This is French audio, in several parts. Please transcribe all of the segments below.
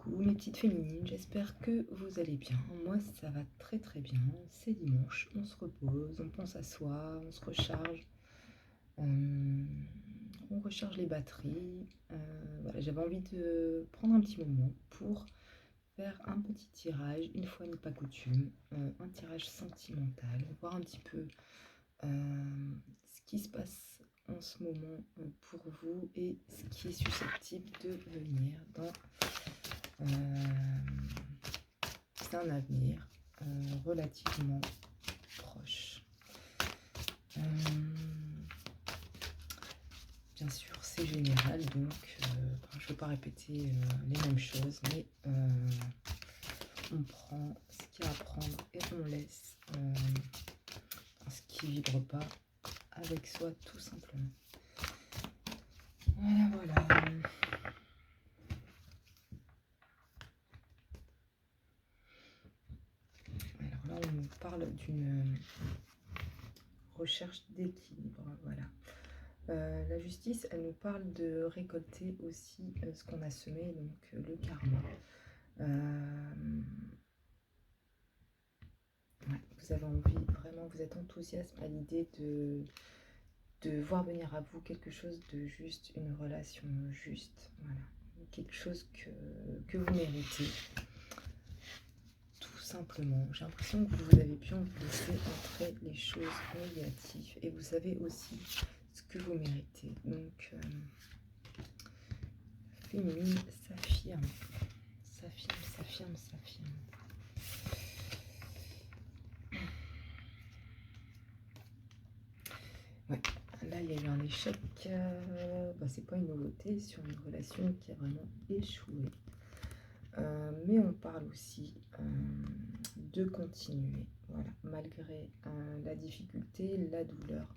Coucou mes petites féminines, j'espère que vous allez bien. Moi ça va très très bien. C'est dimanche, on se repose, on pense à soi, on se recharge, euh, on recharge les batteries. Voilà, j'avais envie de prendre un petit moment pour faire un petit tirage, une fois n'est pas coutume, un tirage sentimental, voir un petit peu ce qui se passe en ce moment pour vous et ce qui est susceptible de venir dans un avenir relativement proche. Bien sûr, c'est général, donc je ne veux pas répéter les mêmes choses, mais on prend ce qu'il y a à prendre et on laisse ce qui ne vibre pas avec soi, tout simplement. Voilà, voilà. Alors là, on nous parle d'une recherche d'équilibre, voilà. La justice, elle nous parle de récolter aussi ce qu'on a semé, donc le karma. Ouais, vous avez envie, vraiment, vous êtes enthousiaste à l'idée de voir venir à vous quelque chose de juste, une relation juste, voilà. Quelque chose que vous méritez, tout simplement. J'ai l'impression que vous avez plus envie de laisser entrer les choses négatives et vous savez aussi ce que vous méritez. Donc, féminine s'affirme, s'affirme, s'affirme, s'affirme. Ouais, là il y a eu un échec, c'est pas une nouveauté sur une relation qui a vraiment échoué. Mais on parle aussi de continuer, voilà, malgré la difficulté, la douleur.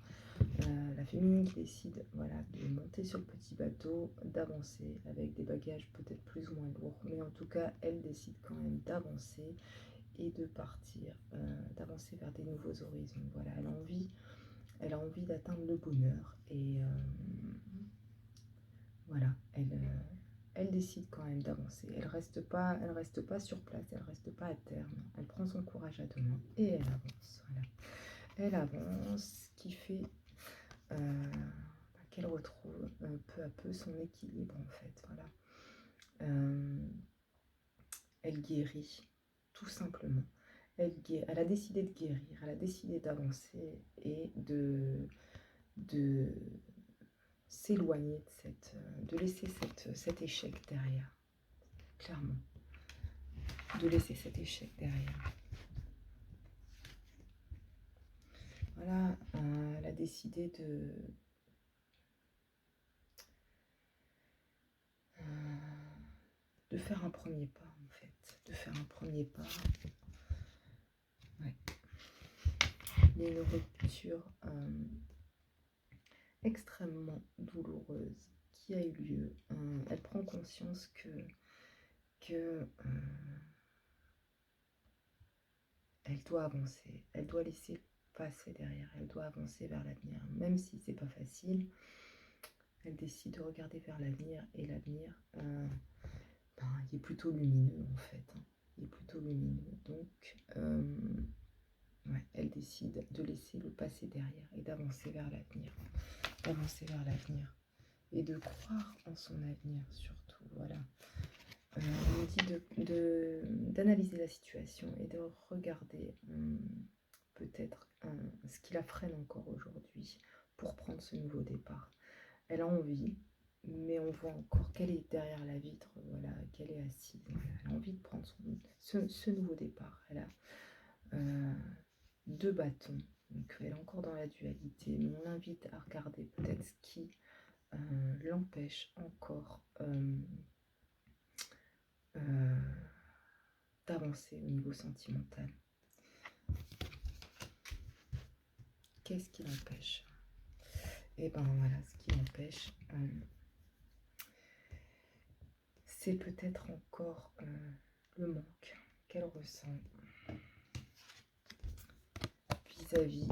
La féminine qui décide, voilà, de monter sur le petit bateau, d'avancer avec des bagages peut-être plus ou moins lourds, mais en tout cas, elle décide quand même d'avancer et de partir, d'avancer vers des nouveaux horizons. Voilà, elle a envie d'atteindre le bonheur et voilà, elle décide quand même d'avancer. Elle reste pas sur place, elle reste pas à terme. Elle prend son courage à deux mains et elle avance. Voilà. Elle avance, ce qui fait qu'elle retrouve peu à peu son équilibre en fait. Voilà. Elle guérit, tout simplement. Elle a décidé de guérir, elle a décidé d'avancer et de s'éloigner de laisser cet échec derrière, clairement. De laisser cet échec derrière. Voilà, elle a décidé de faire un premier pas, en fait. De faire un premier pas. Ouais. Il y a une rupture extrêmement douloureuse qui a eu lieu. Elle prend conscience que elle doit avancer, elle doit laisser passer derrière, elle doit avancer vers l'avenir, même si c'est pas facile. Elle décide de regarder vers l'avenir et l'avenir, il est plutôt lumineux en fait. Il est plutôt lumineux, donc ouais, elle décide de laisser le passé derrière et d'avancer vers l'avenir, et de croire en son avenir surtout. Voilà. On nous dit d'analyser la situation et de regarder peut-être ce qui la freine encore aujourd'hui pour prendre ce nouveau départ. Elle a envie, mais on voit encore qu'elle est derrière la vitre, voilà, qu'elle est assise. Voilà. Elle a envie de prendre ce nouveau départ. Elle a deux bâtons, donc elle est encore dans la dualité, mais on l'invite à regarder peut-être ce qui l'empêche encore d'avancer au niveau sentimental. Qu'est-ce qui l'empêche? Et ben voilà, ce qui l'empêche, c'est peut-être encore le manque qu'elle ressent vis-à-vis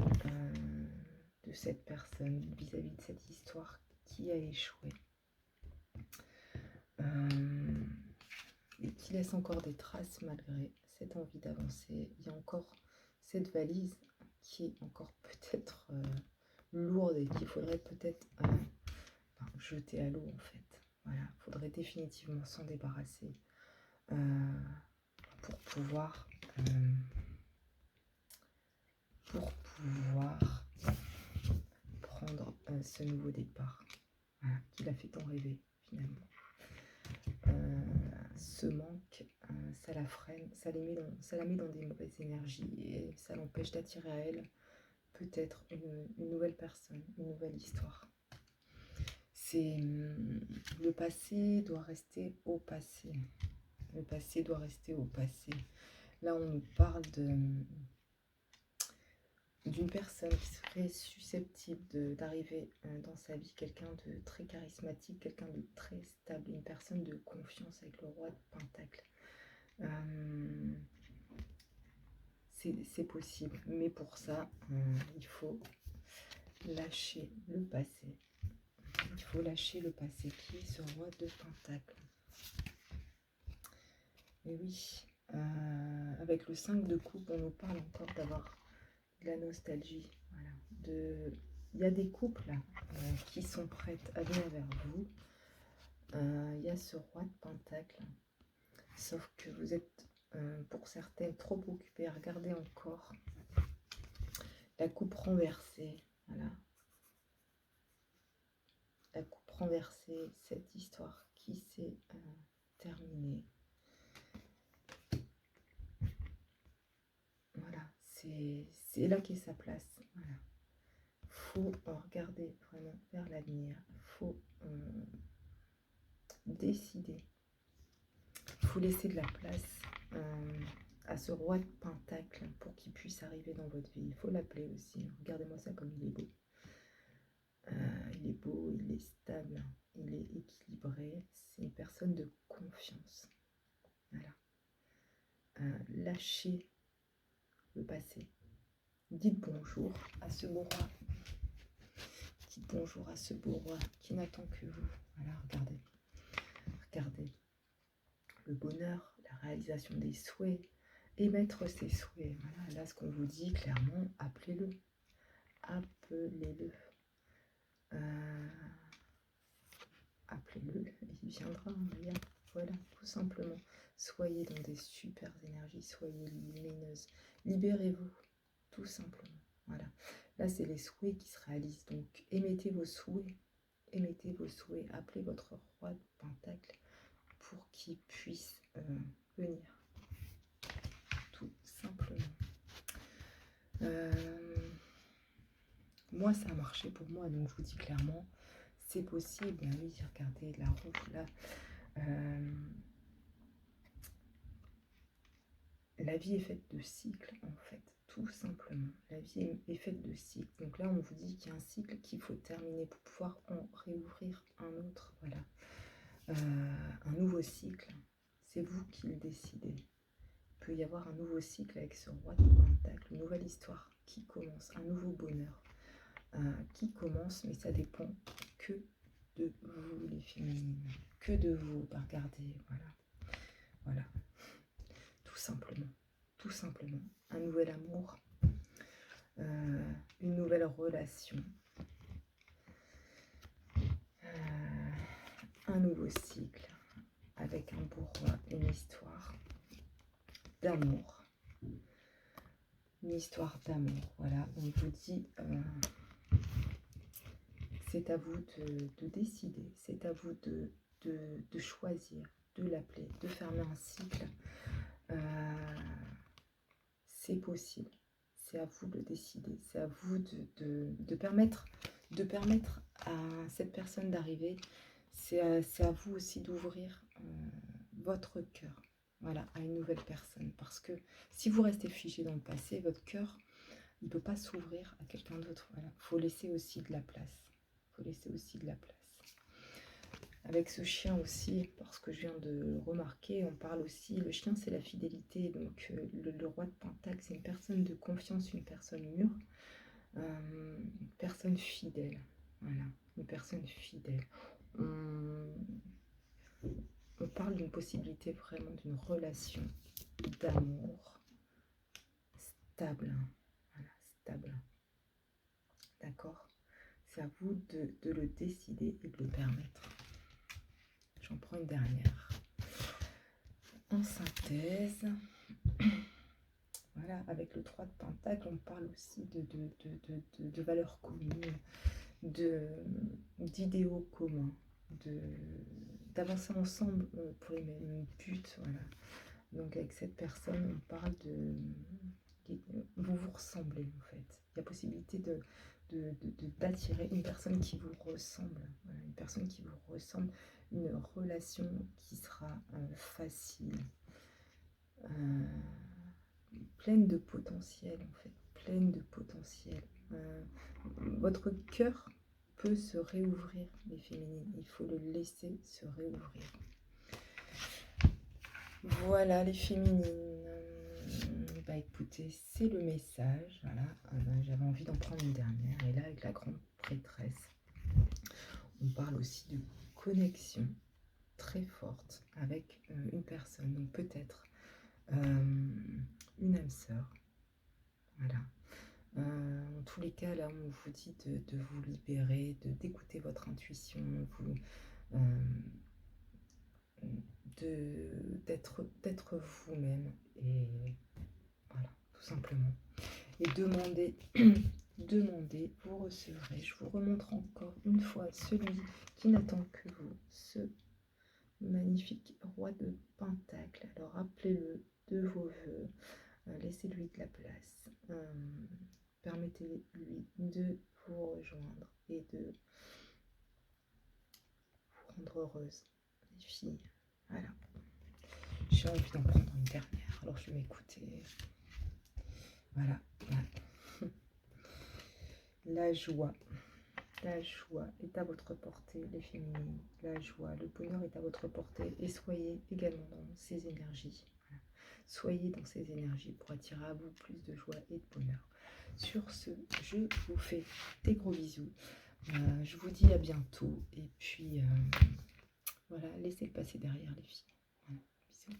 de cette personne, vis-à-vis de cette histoire qui a échoué. Et qui laisse encore des traces malgré cette envie d'avancer. Il y a encore cette valise qui est encore peut-être lourde et qu'il faudrait peut-être jeter à l'eau en fait. Voilà, il faudrait définitivement s'en débarrasser pour pouvoir prendre ce nouveau départ, voilà, qui l'a fait tant rêver finalement. Ce manque, ça la freine, ça la met dans des mauvaises énergies et ça l'empêche d'attirer à elle peut-être une nouvelle personne, une nouvelle histoire. C'est le passé doit rester au passé. Le passé doit rester au passé. Là, on nous parle d'une personne qui serait susceptible d'arriver dans sa vie, quelqu'un de très charismatique, quelqu'un de très stable, une personne de confiance avec le roi de Pentacle. C'est possible, mais pour ça, il faut lâcher le passé. Il faut lâcher le passé qui est ce roi de Pentacle. Et oui, avec le 5 de coupe, on nous parle encore d'avoir de la nostalgie. Voilà. Il y a des couples là, qui sont prêtes à venir vers vous. Il y a ce roi de Pentacle, sauf que vous êtes pour certaines trop occupés à regarder encore la coupe renversée. Voilà. La coupe renversée, cette histoire qui s'est terminée. Voilà, c'est là qu'est sa place. Voilà. Faut regarder vraiment vers l'avenir. Faut décider. Faut laisser de la place à ce roi de Pentacle pour qu'il puisse arriver dans votre vie. Il faut l'appeler aussi. Regardez-moi ça comme il est beau. Il est beau, il est stable, il est équilibré. C'est une personne de confiance. Voilà. Lâchez le passé. Dites bonjour à ce beau roi. Dites bonjour à ce beau roi qui n'attend que vous. Voilà, regardez. Regardez. Le bonheur, la réalisation des souhaits, émettre ses souhaits. Voilà, là, ce qu'on vous dit clairement, appelez-le. Appelez-le. Appelez-le, il viendra. Voilà, tout simplement. Soyez dans des super énergies, soyez lumineuse. Libérez-vous, tout simplement. Voilà. Là, c'est les souhaits qui se réalisent. Donc, émettez vos souhaits. Émettez vos souhaits. Appelez votre roi de Pentacle pour qu'il puisse venir. Tout simplement. Moi, ça a marché pour moi. Donc, je vous dis clairement, c'est possible. Ah oui, regardez la roue là. La vie est faite de cycles, en fait, tout simplement. La vie est faite de cycles. Donc là, on vous dit qu'il y a un cycle qu'il faut terminer pour pouvoir en réouvrir un autre. Voilà. Un nouveau cycle, c'est vous qui le décidez. Il peut y avoir un nouveau cycle avec ce roi de Pentacle, une nouvelle histoire qui commence, un nouveau bonheur qui commence, mais ça dépend que de vous, les féminines. Que de vous. Bah, regardez, voilà. Voilà. Tout simplement. Tout simplement. Un nouvel amour. Une nouvelle relation. Un nouveau cycle. Avec un beau roi, une histoire d'amour. Une histoire d'amour. Voilà, on vous dit... c'est à vous de décider. C'est à vous de choisir, de l'appeler, de fermer un cycle. C'est possible. C'est à vous de décider. C'est à vous de permettre à cette personne d'arriver. C'est à vous aussi d'ouvrir votre cœur, voilà, à une nouvelle personne. Parce que si vous restez figé dans le passé, votre cœur, il ne peut pas s'ouvrir à quelqu'un d'autre. Voilà. Faut laisser aussi de la place. Faut laisser aussi de la place. Avec ce chien aussi, parce que je viens de remarquer, on parle aussi, le chien c'est la fidélité, donc le roi de Pentacle c'est une personne de confiance, une personne mûre, une personne fidèle, voilà, une personne fidèle. on parle d'une possibilité vraiment d'une relation d'amour stable. Voilà, stable. D'accord? C'est à vous de le décider et de le permettre. J'en prends une dernière. En synthèse, voilà, avec le 3 de Pentacle, on parle aussi de valeurs communes, d'idéaux communs, d'avancer ensemble pour les mêmes buts. Voilà. Donc avec cette personne, on parle vous vous ressemblez en fait. Il y a possibilité d'attirer une personne qui vous ressemble. Voilà, une personne qui vous ressemble, une relation qui sera facile, pleine de potentiel en fait, pleine de potentiel. Votre cœur peut se réouvrir, les féminines. Il faut le laisser se réouvrir. Voilà les féminines. Bah écoutez, c'est le message. Voilà, j'avais envie d'en prendre une dernière. Et là, avec la grande prêtresse, on parle aussi de connexion très forte avec une personne. Donc peut-être une âme sœur. Voilà. En tous les cas, là, on vous dit de vous libérer, d'écouter votre intuition, d'être vous-même et voilà, tout simplement. Et demandez, demandez, vous recevrez. Je vous remontre encore une fois celui qui n'attend que vous, ce magnifique roi de Pentacle. Alors rappelez-le de vos voeux, laissez-lui de la place, permettez-lui de vous rejoindre et de vous rendre heureuse, les filles. Voilà. J'ai envie d'en prendre une dernière, alors je vais m'écouter. Voilà. La joie. La joie est à votre portée, les féminines. La joie, le bonheur est à votre portée. Et soyez également dans ces énergies. Voilà. Soyez dans ces énergies pour attirer à vous plus de joie et de bonheur. Sur ce, je vous fais des gros bisous. Je vous dis à bientôt. Et puis, voilà, laissez le passer derrière, les filles. Voilà, bisous.